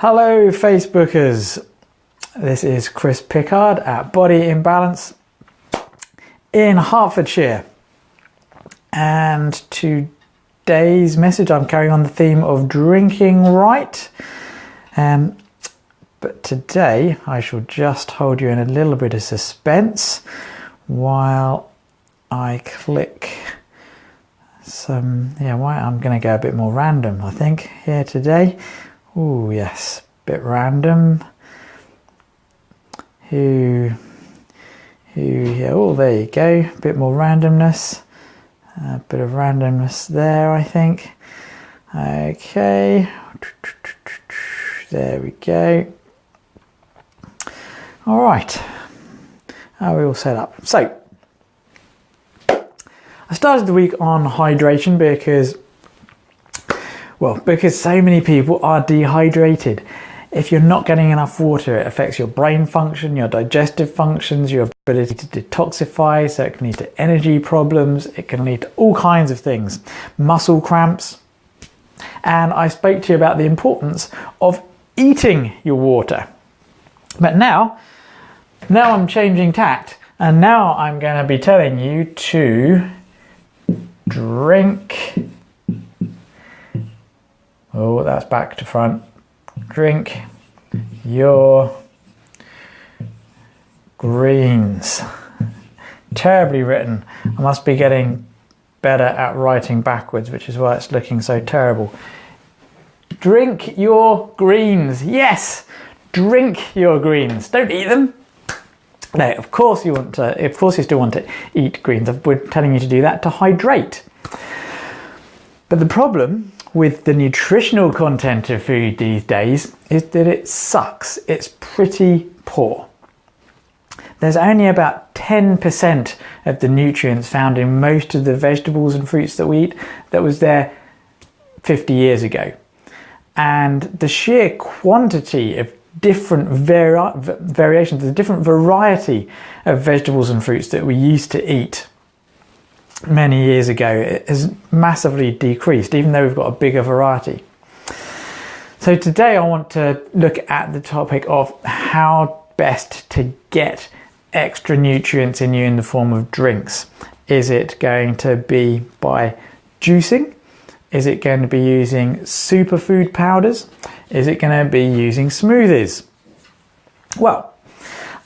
Hello Facebookers, this is Chris Pickard at Body Imbalance in Hertfordshire, and today's message I'm carrying on the theme of drinking right, but today I shall just hold you in a little bit of suspense while I click I'm going to go a bit more random I think here today. Oh yes, bit random. Oh, there you go. Bit more randomness. A bit of randomness there, I think. Okay. There we go. All right. Are we all set up? So, I started the week on hydration because so many people are dehydrated. If you're not getting enough water, it affects your brain function, your digestive functions, your ability to detoxify, so it can lead to energy problems, it can lead to all kinds of things, muscle cramps. And I spoke to you about the importance of eating your water. But now I'm changing tact, and now I'm going to be telling you to drink. Oh, that's back to front. Drink your greens. Terribly written. I must be getting better at writing backwards, which is why it's looking so terrible. Drink your greens. Yes, drink your greens. Don't eat them. No, of course you still want to eat greens. We're telling you to do that to hydrate. But the problem with the nutritional content of food these days is that it sucks. It's pretty poor. There's only about 10% of the nutrients found in most of the vegetables and fruits that we eat that was there 50 years ago. And the sheer quantity of different variations, the different variety of vegetables and fruits that we used to eat many years ago, it has massively decreased, even though we've got a bigger variety. So today I want to look at the topic of how best to get extra nutrients in you in the form of drinks. Is it going to be by juicing? Is it going to be using superfood powders? Is it going to be using smoothies? Well,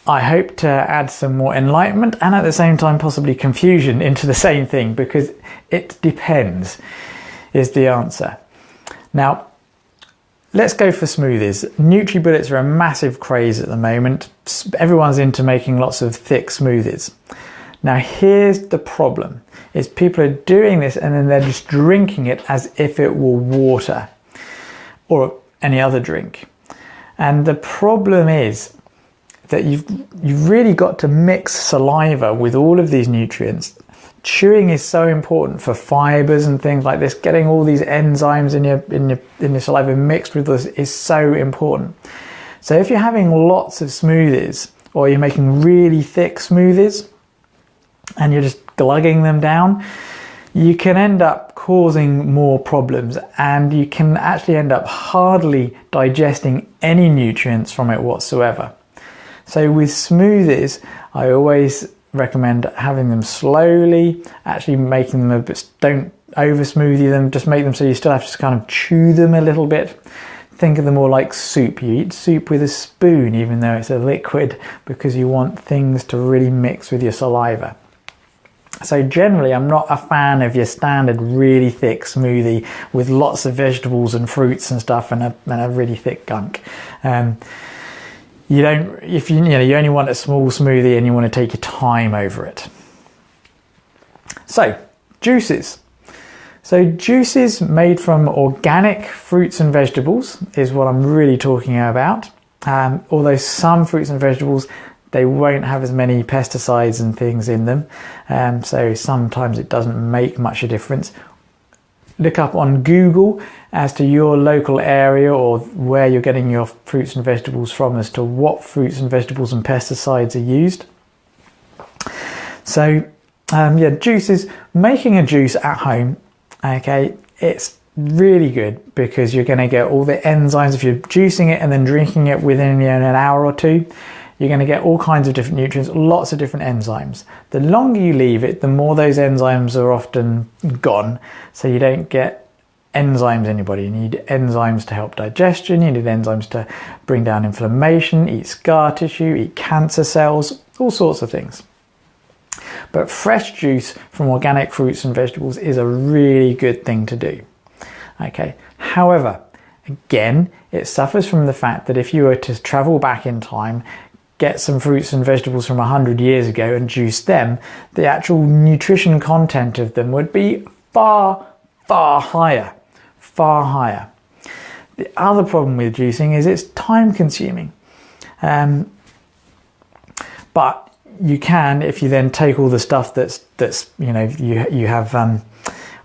I hope to add some more enlightenment and at the same time possibly confusion into the same thing, because it depends is the answer. Now, let's go for smoothies. NutriBullets are a massive craze at the moment. Everyone's into making lots of thick smoothies. Now, here's the problem, is people are doing this and then they're just drinking it as if it were water or any other drink. And the problem is that you've really got to mix saliva with all of these nutrients. Chewing is so important for fibers and things like this. Getting all these enzymes in your saliva mixed with this is so important. So if you're having lots of smoothies, or you're making really thick smoothies and you're just glugging them down, you can end up causing more problems, and you can actually end up hardly digesting any nutrients from it whatsoever. So with smoothies, I always recommend having them slowly, actually making them don't over smoothie them, just make them so you still have to kind of chew them a little bit. Think of them more like soup. You eat soup with a spoon, even though it's a liquid, because you want things to really mix with your saliva. So generally, I'm not a fan of your standard really thick smoothie with lots of vegetables and fruits and stuff and a really thick gunk. You only want a small smoothie and you want to take your time over it. So, juices. So juices made from organic fruits and vegetables is what I'm really talking about. Although some fruits and vegetables, they won't have as many pesticides and things in them. So sometimes it doesn't make much a difference. Look up on Google as to your local area or where you're getting your fruits and vegetables from as to what fruits and vegetables and pesticides are used. So juices, making a juice at home, okay, it's really good because you're going to get all the enzymes. If you're juicing it and then drinking it within an hour or two, you're going to get all kinds of different nutrients, lots of different enzymes. The longer you leave it, the more those enzymes are often gone, so you don't get enzymes anybody. You need enzymes to help digestion, you need enzymes to bring down inflammation, eat scar tissue, eat cancer cells, all sorts of things. But fresh juice from organic fruits and vegetables is a really good thing to do. Okay, however, again, it suffers from the fact that if you were to travel back in time, get some fruits and vegetables from 100 years ago and juice them, the actual nutrition content of them would be far, far higher. Far higher. The other problem with juicing is it's time consuming. But you can, if you then take all the stuff that's you know, you have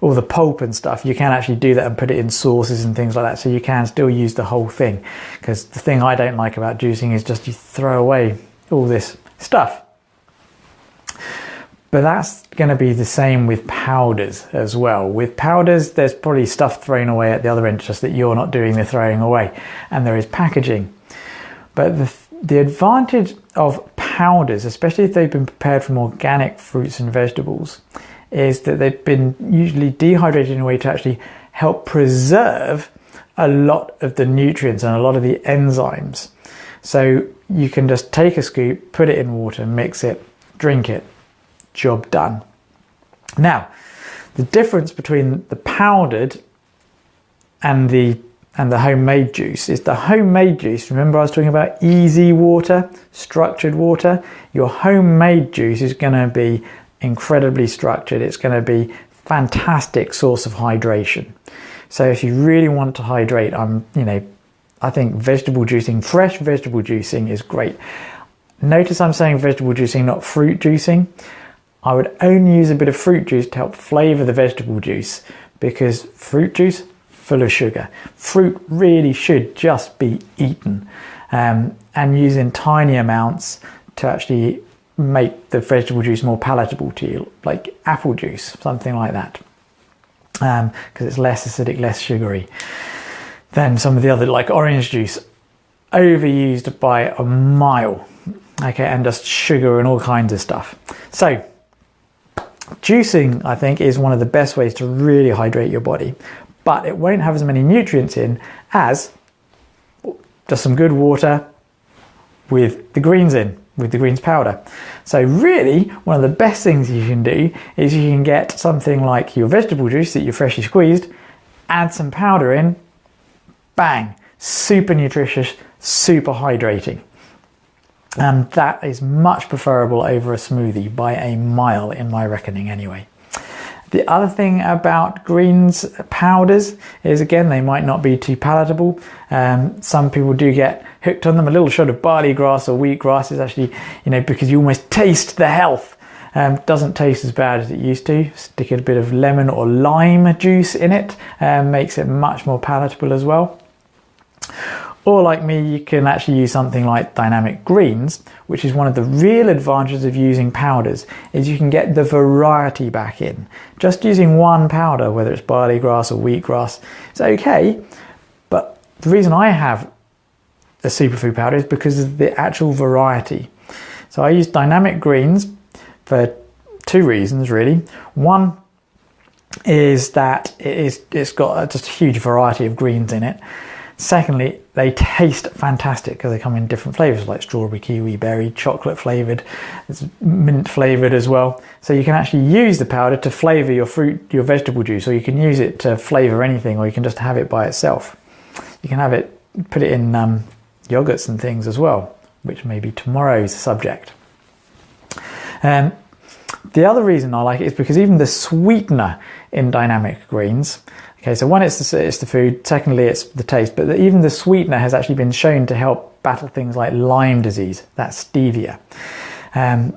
all the pulp and stuff, you can actually do that and put it in sauces and things like that, so you can still use the whole thing. Because the thing I don't like about juicing is just you throw away all this stuff. But that's going to be the same with powders as well. With powders, there's probably stuff thrown away at the other end, just that you're not doing the throwing away, and there is packaging. But the advantage of powders, especially if they've been prepared from organic fruits and vegetables, is that they've been usually dehydrated in a way to actually help preserve a lot of the nutrients and a lot of the enzymes. So you can just take a scoop, put it in water, mix it, drink it, job done. Now, the difference between the powdered and the homemade juice is the homemade juice, remember I was talking about easy water, structured water, your homemade juice is going to be incredibly structured. It's going to be fantastic source of hydration. So if you really want to hydrate, I think vegetable juicing, fresh vegetable juicing is great. Notice I'm saying vegetable juicing, not fruit juicing. I would only use a bit of fruit juice to help flavor the vegetable juice, because fruit juice, full of sugar. Fruit really should just be eaten, and use in tiny amounts to actually make the vegetable juice more palatable to you, like apple juice, something like that, because it's less acidic, less sugary than some of the other, like orange juice, overused by a mile, okay, and just sugar and all kinds of stuff. So juicing, I think, is one of the best ways to really hydrate your body, but it won't have as many nutrients in as just some good water with the greens in, with the greens powder. So really, one of the best things you can do is you can get something like your vegetable juice that you freshly squeezed, add some powder in, bang, super nutritious, super hydrating. And that is much preferable over a smoothie by a mile, in my reckoning anyway. The other thing about greens powders is, again, they might not be too palatable. Some people do get hooked on them. A little shot of barley grass or wheatgrass is actually, because you almost taste the health. Doesn't taste as bad as it used to. Stick a bit of lemon or lime juice in it, makes it much more palatable as well. Or like me, you can actually use something like dynamic greens, which is one of the real advantages of using powders, is you can get the variety back in. Just using one powder, whether it's barley grass or wheatgrass, it's okay, but the reason I have a superfood powder is because of the actual variety. So I use dynamic greens for two reasons, really. One is that it's got just a huge variety of greens in it. Secondly, they taste fantastic because they come in different flavors, like strawberry, kiwi, berry, chocolate flavored, it's mint flavored as well. So you can actually use the powder to flavor your fruit, your vegetable juice, or you can use it to flavor anything, or you can just have it by itself. You can have it, put it in yogurts and things as well, which may be tomorrow's subject. The other reason I like it is because even the sweetener in dynamic greens, okay, so one, it's the food, secondly, it's the taste, but even the sweetener has actually been shown to help battle things like Lyme disease, that's stevia. And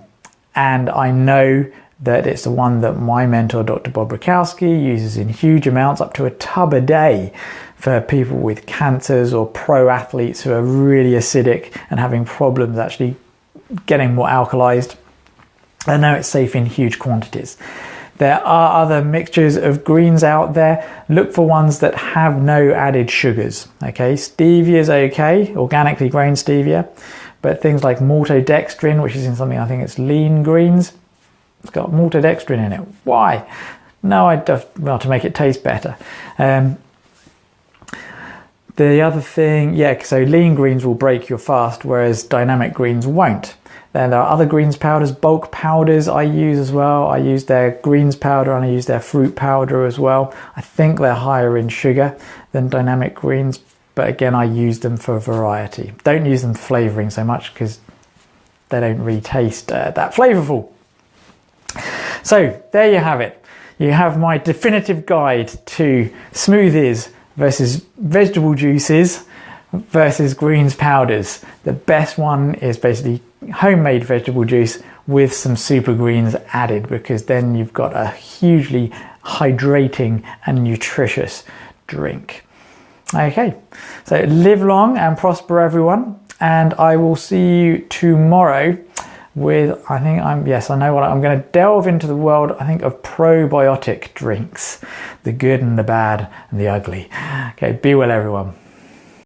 I know that it's the one that my mentor, Dr. Bob Rakowski, uses in huge amounts, up to a tub a day, for people with cancers or pro athletes who are really acidic and having problems actually getting more alkalized. I know it's safe in huge quantities. There are other mixtures of greens out there. Look for ones that have no added sugars. Okay, stevia is okay, organically grown stevia, but things like maltodextrin, which is in something, I think it's lean greens, it's got maltodextrin in it. Why? No, well, to make it taste better. The other thing, yeah, so lean greens will break your fast, whereas dynamic greens won't. Then there are other greens powders, bulk powders I use as well. I use their greens powder and I use their fruit powder as well. I think they're higher in sugar than dynamic greens, but again, I use them for variety. Don't use them for flavouring so much because they don't really taste that flavourful. So there you have it. You have my definitive guide to smoothies versus vegetable juices versus greens powders. The best one is basically homemade vegetable juice with some super greens added, because then you've got a hugely hydrating and nutritious drink. Okay, so live long and prosper, everyone, and I will see you tomorrow with, I know what I'm going to delve into the world, I think, of probiotic drinks, the good and the bad and the ugly. Okay, be well, everyone.